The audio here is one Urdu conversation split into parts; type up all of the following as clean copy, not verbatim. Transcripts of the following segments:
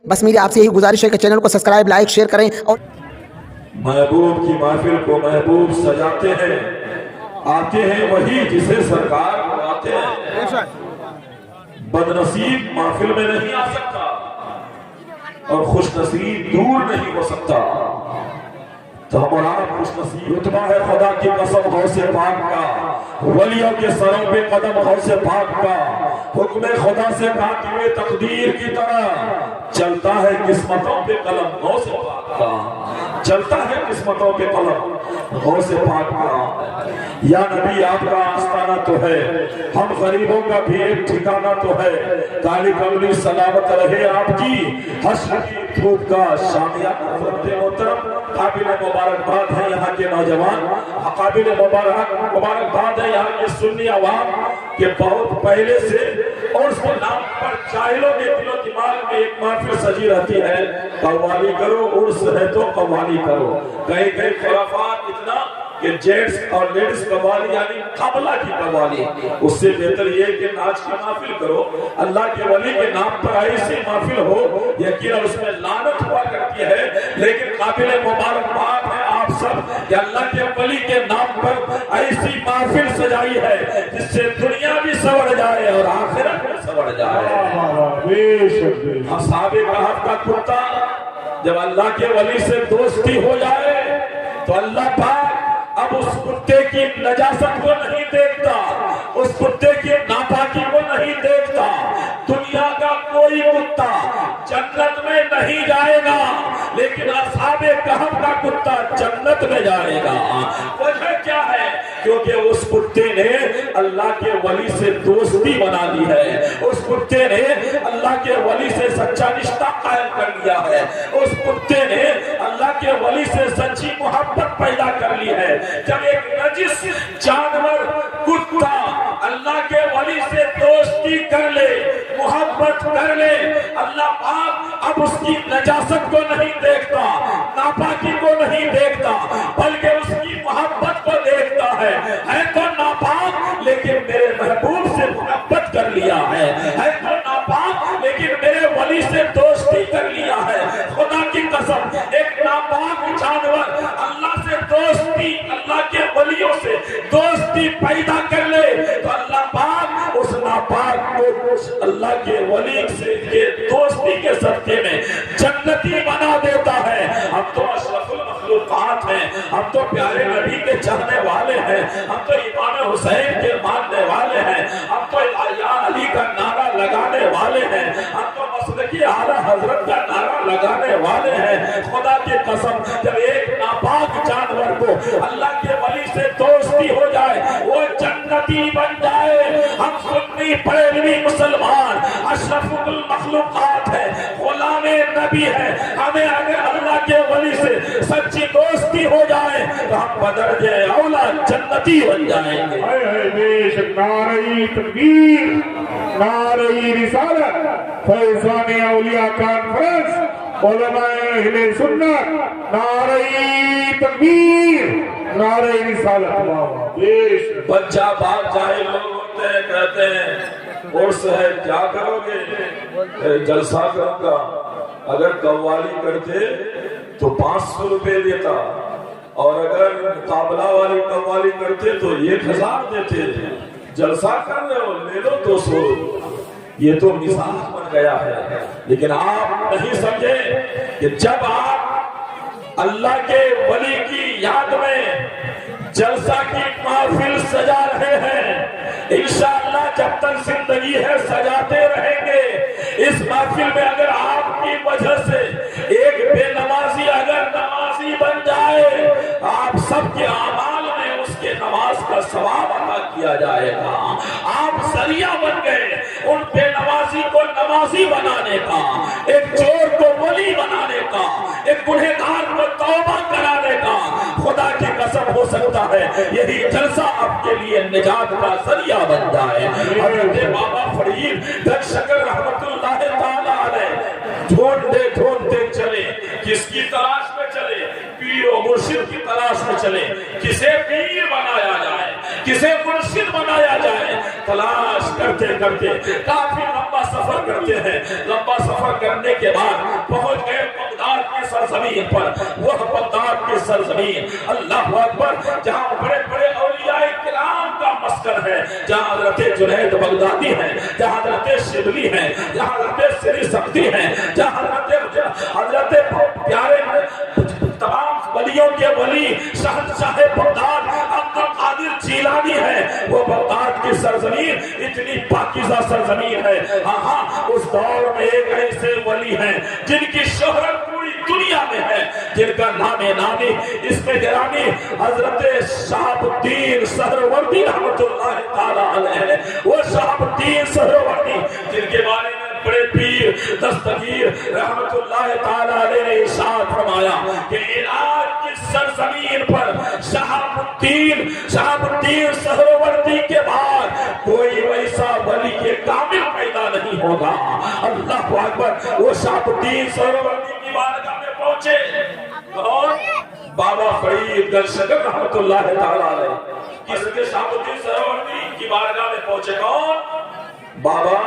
بس میری آپ سے یہی گزارش ہے کہ چینل کو سبسکرائب لائک شیئر کریں اور محبوب کی محفل کو محبوب سجاتے ہیں، آتے ہیں وہی جسے سرکار بلاتے ہیں۔ بد نصیب محفل میں نہیں آ سکتا اور خوش نصیب دور نہیں ہو سکتا، تو ہمارا خوش نصیب رتبہ ہے خدا کی قسم غوث پاک کا، ولیوں کے سروں پہ قدم غوث پاک کا، حکم خدا سے کاتب تقدیر کی طرح چلتا ہے قسمتوں پہ قلم غوث پاک کا، چلتا ہے قسمتوں پہ قلم غوث پاک کا۔ یا نبی آپ کا آستانہ تو ہے، ہم غریبوں کا بھی ایک ٹھکانہ تو ہے، کالی کملی سلامت رہے آپ کی، حشر کی دھوپ کا شامیانہ حضرت محترم قابل مبارکباد ہے یہاں کے نوجوان، قابل مبارکباد ہے یہاں کے سنی عوام کہ بہت پہلے سے اور اس کے نام پر جاہلوں کے دل و دماغ میں ایک محفل سجی رہتی ہے، قوالی کرو، عرس ہے تو قوالی کرو، کہیں کہیں خرافات اتنا کہ جینٹس اور لیڈیز قوالی یعنی قبلہ کی قوالی، اس سے بہتر یہ کہ ناچ کی محفل کرو، اللہ کے ولی کے نام پر ایسی محفل ہو، یقینا اس میں لعنت ہوا کرتی ہے، لیکن قابل مبارکباد ہے آپ سب کہ اللہ کے ولی کے نام پر ایسی محفل سجائی ہے جس سے دنیا بھی سنور جائے اور آخرت بھی سنور جائے۔ اصحاب کہف کا کتا جب اللہ کے ولی سے دوستی ہو جائے تو اللہ پاک اب اس کتے کی نجاست کو نہیں دیکھتا، اس کتے کی ناپاکی کو نہیں دیکھتا، دنیا کا کوئی کتا جنت میں نہیں جائے گا لیکن اصحاب کہف کا کتا جنت میں جائے گا۔ وجہ کیا ہے؟ کیونکہ اس کتے نے اللہ کے ولی سے دوستی بنا لی ہے، اس کتے نے اللہ کے ولی سے سچا رشتہ قائم کر لیا ہے، اس کتے نے اللہ کے ولی سے سچی محبت پیدا کر لی ہے۔ جب ایک نجس جانور کتا اللہ کے ولی سے دوستی کر لے، محبت کر لے، اللہ پاک اب اس کی نجاست کو نہیں دیکھتا، ناپاکی کو نہیں دیکھتا، بلکہ اس کی محبت کو دیکھتا ہے تو ناپاک لیکن میرے محبوب سے محبت کر لیا ہے تو ناپاک لیکن میرے ولی سے دوستی کر لیا ہے۔ خدا کی قسم ایک ناپاک جانور اللہ سے دوستی، اللہ کے ولیوں سے دوستی پیدا کر لے تو اللہ پاک اس ناپاک کو اللہ کے ولی سے دوستی کے صدقے میں جنتی بنا دیتا ہے۔ ہم تو اشرف المخلوقات ہیں، ہم تو پیارے نبی کے چاہنے والے ہیں، ہم تو امام حسین کے ماننے والے ہیں، ہم تو یا علی کا نعرہ لگانے والے ہیں، ہم تو مسلکی اعلیٰ حضرت کا نعرہ لگانے والے ہیں۔ خدا کی قسم جب ایک ناپاک جانور کو اللہ کے ولی سے دوستی ہو جائے وہ جنتی بن جائے۔ ہم سنی بریلوی مسلمان اشرف المخلوقات ہیں، غلام نبی ہیں، ہمیں اگر اللہ کے ولی سے سچی دوستی ہو جائے تو ہم بدرجہ اولا جنتی بن جائیں گے۔ بے شک نعرہ تکبیر، نعرہ رسالت، فیضان اولیاء کانفرنس، علماء اہل سنت، نعرہ تکبیر، نعرہ رسالت۔ بے شک بچہ باپ جائے لوگ ہوتے ہیں کہتے ہیں عرس ہے کیا کرو گے؟ جلسہ کروں گا۔ اگر قوالی کرتے تو 500 روپے دیتا اور اگر مقابلہ والی قوالی کرتے تو 1000 دیتے تھے۔ جلسہ کر رہے ہو لے لو 200 روپے۔ یہ تو مثال بن گیا ہے، لیکن آپ نہیں سمجھے کہ جب آپ اللہ کے ولی کی یاد میں جلسہ کی محفل سجا رہے ہیں، انشاءاللہ جب تک زندگی ہے سجاتے رہیں گے۔ اس محفل میں اگر آپ کی وجہ سے ایک بے نمازی اگر نمازی بن جائے آپ سب کے اعمال میں اس کے نماز کا ثواب عطا کیا جائے گا۔ آپ ذریعہ بن گئے ان بے نمازی کو نمازی بنانے کا، ایک چور کو ولی بنانے کا، ایک گنہگار کو توبہ کرانے کا۔ خدا کی قسم ہو سکتا ہے یہی جلسہ آپ کے لیے نجات کا ذریعہ بن جائے۔ حضرت بابا فرید دل شکر رحمت اللہ تعالیٰ علیہ ڈھونڈتے چلے، کس کی تلاش میں چلے؟ پیر و مرشد کی تلاش میں چلے، کسے پیر بنایا جائے، کسے مرشد بنایا جائے، تلاش کرتے کرتے کافی لمبا سفر کرتے ہیں. لمبا سفر کرنے کے بعد پہنچ گئے بغداد کی سرزمین پر. وہ بغداد کی سرزمین اللہ اکبر جہاں بڑے بڑے اولیاء کرام کا مسکن ہے، جہاں حضرت جنید بغدادی ہیں، جہاں حضرت شبلی ہیں، جہاں حضرت سری سختی ہیں، جہاں حضرت پیارے تمام ولیوں کے ولی شہنشاہ بغداد عبد القادر جیلانی ہے. وہ بغداد کی سرزمین اتنی پاکیزہ سرزمین ہے. ہاں اس دور میں ایک ایسے ولی ہیں جن کی شہرت پوری دنیا میں ہے، جن کا نام نامی اس میں گرامی حضرت شہاب الدین سہروردی رحمت اللہ تعالی علیہ. وہ شہاب الدین سہروردی جن کے بارے میں بڑے پیر دستگیر رحمت اللہ تعالی علیہ نے ارشاد فرمایا کہ عراق کی سرزمین پر شہاب الدین سہروردی کے بعد کوئی ویسا ولی کے کامل پیدا نہیں ہوگا. اللہ اکبر. وہ شہاب الدین سہروردی کی بارگاہ میں پہنچے اور بابا فرید گنج شکر رحمت اللہ تعالی علیہ. کس کے شہاب الدین سہروردی کی بارگاہ میں پہنچے؟ کون؟ بابا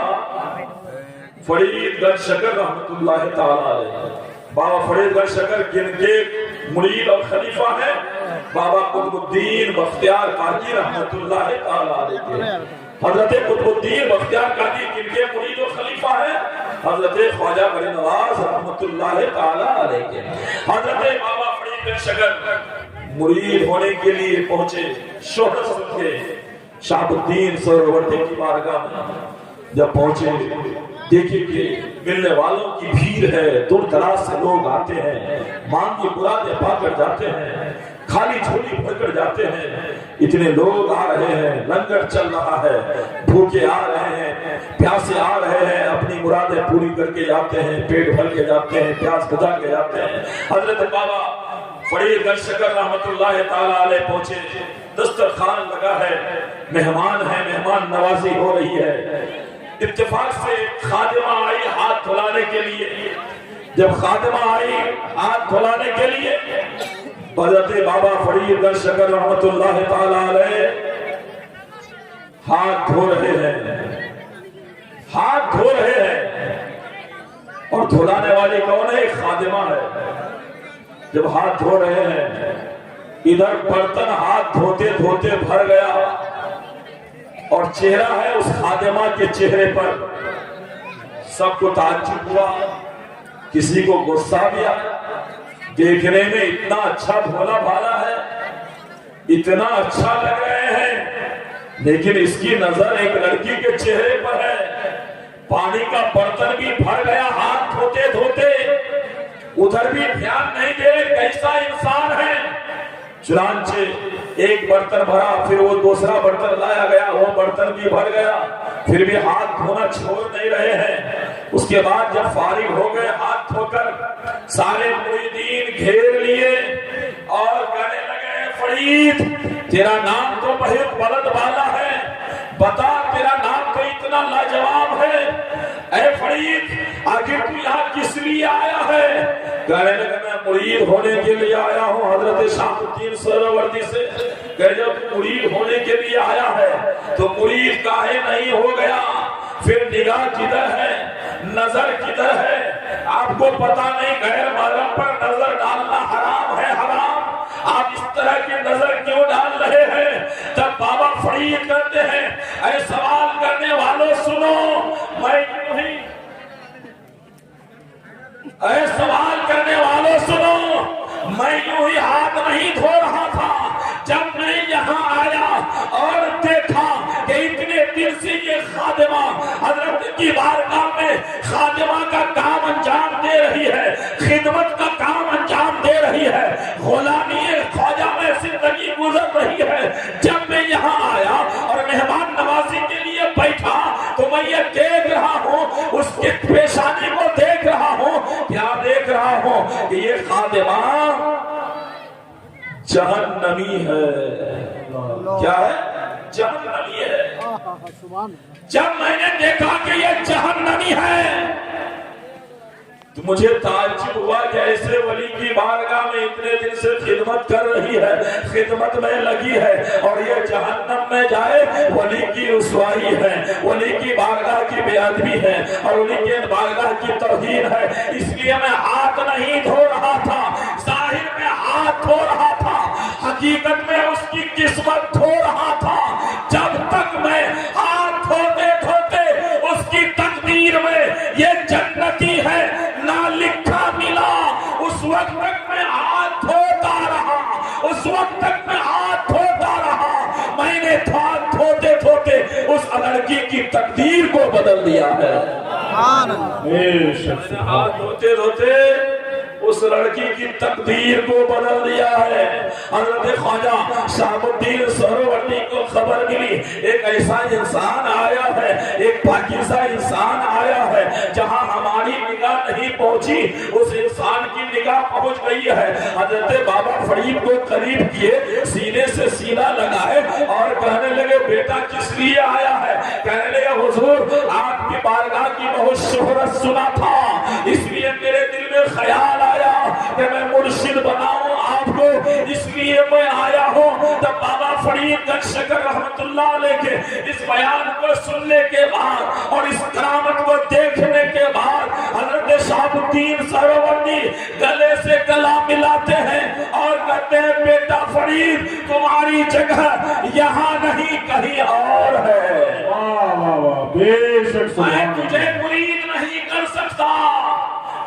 فرید گنج شکر رحمت اللہ تعالی علیہ. بابا فرید گنج شکر جن کے مرید اور خلیفہ ہیں بابا قطب الدین بختیار کاکی رحمت اللہ تعالی علیہ. حضرت قطب الدین بختیار کاکی جن کے مرید اور خلیفہ ہیں حضرت خواجہ ولی نواز رحمت اللہ تعالی علیہ. حضرت بابا فرید گنج شکر مرید ہونے کے لیے پہنچے. شہرت سن کے شہاب الدین سہروردی کی بارگاہ میں جب پہنچے دیکھیں کہ ملنے والوں کی بھیڑ ہے، دور دراز سے لوگ آتے ہیں، مانگ کی مرادیں پا کر جاتے ہیں، خالی جھولی بھر کر جاتے ہیں. اتنے لوگ آ رہے ہیں، لنگر چل رہا ہے، بھوکے آ رہے ہیں، پیاسے آ رہے ہیں، اپنی مرادیں پوری کر کے جاتے ہیں، پیٹ بھر کے جاتے ہیں، پیاس بجا کے جاتے ہیں. حضرت بابا فرید گنج شکر رحمت اللہ تعالی علیہ پہنچے. دسترخوان لگا ہے، مہمان ہیں، مہمان نوازی ہو رہی ہے. اتفاق سے خادمہ آئی ہاتھ دھلانے کے لیے. جب خادمہ آئی ہاتھ دھلانے کے لیے حضرت بابا فرید گنج شکر رحمت اللہ تعالی علیہ ہاتھ دھو رہے ہیں، ہاتھ دھو رہے ہیں. اور دھلانے والی کون ہے؟ خادمہ ہے. جب ہاتھ دھو رہے ہیں ادھر برتن ہاتھ دھوتے دھوتے بھر گیا اور چہرہ ہے اس خادمہ کے چہرے پر. سب کو تعجب ہوا، کسی کو غصہ بھی آیا. دیکھنے میں اتنا اچھا بھولا بھالا ہے، اتنا اچھا لگ رہے ہیں، لیکن اس کی نظر ایک لڑکی کے چہرے پر ہے. پانی کا برتن بھی بھر گیا ہاتھ دھوتے دھوتے، ادھر بھی دھیان نہیں دے کیسا انسان ہے. چنانچہ ایک برتن بھرا، پھر وہ دوسرا برتن لایا گیا، وہ برتن بھی بھر گیا، پھر بھی ہاتھ دھونا چھوڑ نہیں رہے ہیں. اس کے بعد جب فارغ ہو گئے ہاتھ دھو کر، سارے مریدین گھیر لیے اور کہنے لگے فرید تیرا نام تو بہت بلند والا ہے، بتا تیرا نام تو اتنا لاجواب ہے، اے فرید آخر تو یہاں کس لیے آیا ہے؟ کہنے لگے میں مرید ہونے کے لیے آیا ہوں حضرت شہاب الدین سہروردی سے. کہ جب مرید ہونے کے لیے آیا ہے تو مرید کاہے نہیں ہو گیا؟ پھر نگاہ کدھر ہے، نظر کدھر ہے؟ آپ کو پتا نہیں غیر محرم پر نظر ڈالنا حرام ہے، حرام. آپ اس طرح کی نظر کیوں ڈال رہے ہیں؟ تب بابا فرید کرتے ہیں اے سوال کرنے والوں سنو، میں کیوں ہی اے سوال کرنے والوں سنو، میں یوں ہی ہاتھ نہیں دھو رہا تھا. جب میں یہاں آیا اور دیکھا کہ اتنے دن سے یہ خادمہ حضرت کی بارگاہ میں خادمہ کا کام انجام دے رہی ہے، خدمت کا کام انجام دے رہی ہے، غلامی خواجہ میں زندگی گزر رہی ہے. جب میں یہاں آیا اور مہمان نوازی کے لیے بیٹھا تو میں یہ دیکھ رہا ہوں، اس کی پیشانی کو دیکھ رہا ہوں. کیا دیکھ رہا ہوں؟ کہ یہ خادمہ جہنمی ہے. کیا ہے؟ جہنمی ہے. جب میں نے دیکھا کہ یہ جہنمی ہے تو مجھے تعجب ہوا کہ ایسے ولی کی بارگاہ میں اتنے دن سے خدمت کر رہی ہے، خدمت میں لگی ہے، اور یہ جہنم میں جائے۔ ولی کی رسوائی ہے، ولی کی بارگاہ کی بے ادبی ہے، اور ولی کی بارگاہ کی توہین ہے۔ اس لیے میں ہاتھ نہیں دھو رہا تھا، ظاہر میں ہاتھ دھو رہا تھا، حقیقت میں اس کی قسمت دھو رہا تھا۔ جب تک میں ہاتھ دھوتے دھوتے اس کی تقدیر میں یہ جنتی ہے نہ لکھا ملا، اس وقت تک میں ہاتھ دھوتا رہا، اس وقت تک میں ہاتھ دھوتا رہا۔ میں نے ہاتھ دھوتے دھوتے اس لڑکی کی تقدیر کو بدل دیا ہے۔ ہاتھ دھوتے دھوتے اس لڑکی کی تقدیر کو بدل دیا ہے۔ حضرت خواجہ شہاب الدین سہروردی کو خبر ملی ایک ایسا انسان آیا ہے، ایک پاکیزہ انسان آیا ہے، جہاں ہماری نگاہ نہیں پہنچی اس انسان کی نگاہ پہنچ گئی ہے۔ حضرت بابا فرید کو قریب کیے، سینے سے سینہ لگائے اور کہنے لگے بیٹا کس لیے آیا ہے؟ کہنے لگے حضور آپ کی بارگاہ کی بہت شہرت سنا تھا، اس لیے میرے دل میں خیال آیا کہ میں مرشد بناؤں آپ کو، اس لیے میں آیا ہوں۔ جب بابا فرید گنج شکر رحمت اللہ علیہ کے اس بیان کو سننے کے بعد اور اس کرامت کو دیکھنے کے بعد حضرت شہاب الدین سہروردی گلے سے گلا ملاتے ہیں اور کہتے ہیں بیٹا فرید تمہاری جگہ یہاں نہیں کہیں اور ہے۔ میں تجھے مرید نہیں کر سکتا،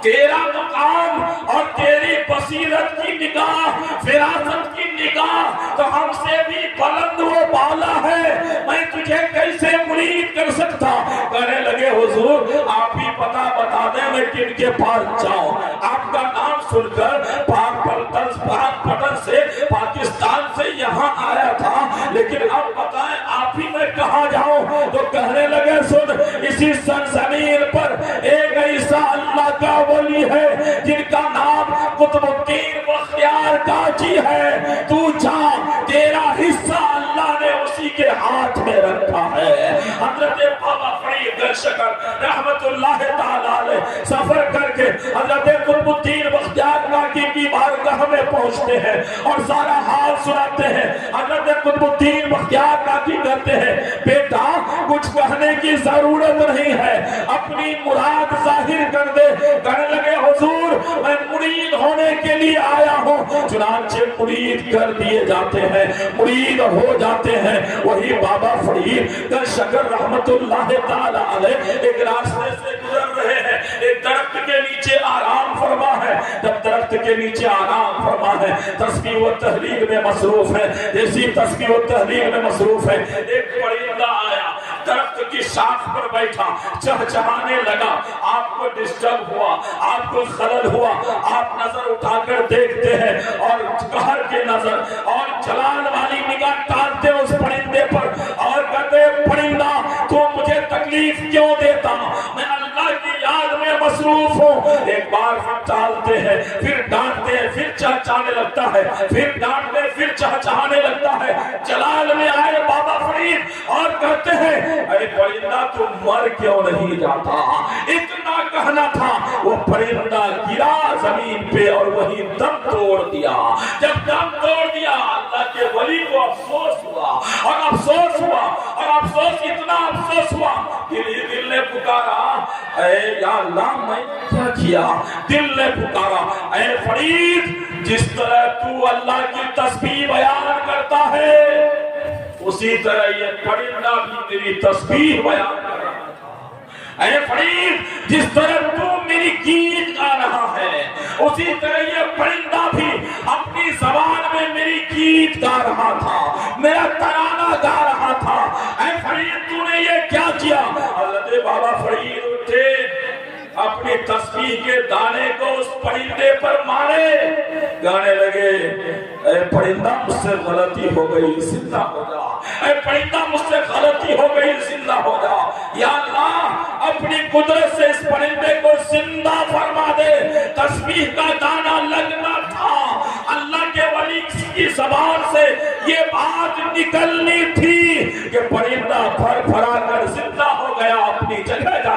تیرا مقام اور تیری بصیرت کی نگاہ، فراست کی نگاہ تو ہم سے بھی بلند و بالا ہے، میں تجھے کیسے مرید کر سکتا؟ کہنے لگے حضور آپ ہی پتہ بتا دیں میں کن کے پاس جاؤں۔ آپ کا نام سن کر پاک پٹن سے پاکستان سے یہاں آیا تھا، لیکن اب بتائیں آپ ہی میں کہاں جاؤں؟ تو کہنے لگے سن اسی سرزمین پر ایک ایسا اللہ کا ولی ہے جن کا نام قطب الدین بختیار کاجی ہے، تو جا تیرا حصہ اللہ نے اسی کے ہاتھ میں رکھا ہے۔ حضرت بابا فرید گنج شکر رحمت اللہ تعالی علیہ سفر کر کے حضرت قطب الدین بختیار کاجی کی بارگاہ میں پہنچتے ہیں اور سارا حال سناتے ہیں۔ حضرت قطب الدین بختیار کاجی کہتے ہیں بیٹا کچھ کہنے کی ضرورت نہیں ہے، اپنی مراد ظاہر کر دے۔ کہنے لگے حضور میں مرید ہونے کے لیے آیا ہوں۔ چنانچہ مرید کر دیے جاتے ہیں، مرید ہو جاتے ہیں۔ وہی بابا فرید گنج شکر رحمت اللہ تعالی علیہ ایک راستے سے گزر رہے ہیں، ایک درخت کے نیچے آرام فرما ہے۔ جب درخت کے نیچے آرام فرما ہے تسبیح و تہلیل میں مصروف ہے، جیسی تسبیح و تہلیل میں مصروف ہے ایک پرندہ آیا، درخت کی شاخ پر بیٹھا، چہچہانے لگا۔ آپ کو ڈسٹرب ہوا، آپ کو خلل ہوا، آپ نظر اٹھا کر دیکھتے ہیں اور قہر کے نظر اور جلال والی نگاہ ڈالتے اس پرندے پر اور کہتے پرندہ تو مجھے تکلیف کیوں دیتا؟ میں اللہ کی یاد میں مصروف ہوں۔ ایک بار ہم ٹالتے ہیں، پھر ڈانٹتے ہیں، پھر چہچہانے لگتا ہے، پھر ڈانٹتے پھر چہچہانے لگتا ہے۔ جلال میں آئے بابا فرید اور کہتے ہیں اے پرندہ تم مر کیوں نہیں جاتا؟ اتنا کہنا تھا، وہ پرندہ گرا زمین پہ اور وہی دم توڑ دیا۔ جب دم توڑ دیا اللہ کے ولی کو افسوس ہوا اور افسوس ہوا اور افسوس اتنا افسوس ہوا کہ دل نے پکارا اے یا اللہ میں کیا کیا؟ دل نے پکارا اے فرید جس طرح تو اللہ کی تسبیح بیان کرتا ہے اسی طرح یہ پرندہ بھی تیری تسبیح بیان کر رہا تھا۔ اے فرید جس طرح تو میری گیت گا رہا ہے اسی طرح یہ پرندہ بھی اپنی زبان میں میری گیت گا رہا تھا، میرا ترانہ گا رہا تھا۔ اے فرید تو نے یہ کیا کیا؟ حضرت بابا فرید اٹھے، اپنی تسبیح کے دانے کو اس پرندے پر مارے، گانے لگے اے پرندہ مجھ سے غلطی ہو گئی زندہ ہو جا، اے پرندہ مجھ سے غلطی ہو گئی زندہ ہو جا، یا اللہ اپنی قدرت سے اس پرندے کو زندہ فرما دے۔ تسبیح کا دانہ لگنا تھا، اللہ کے ولی کی زبان سے یہ بات نکلنی تھی کہ پرندہ پھر پھرا کر زندہ ہو گیا، اپنی جگہ جا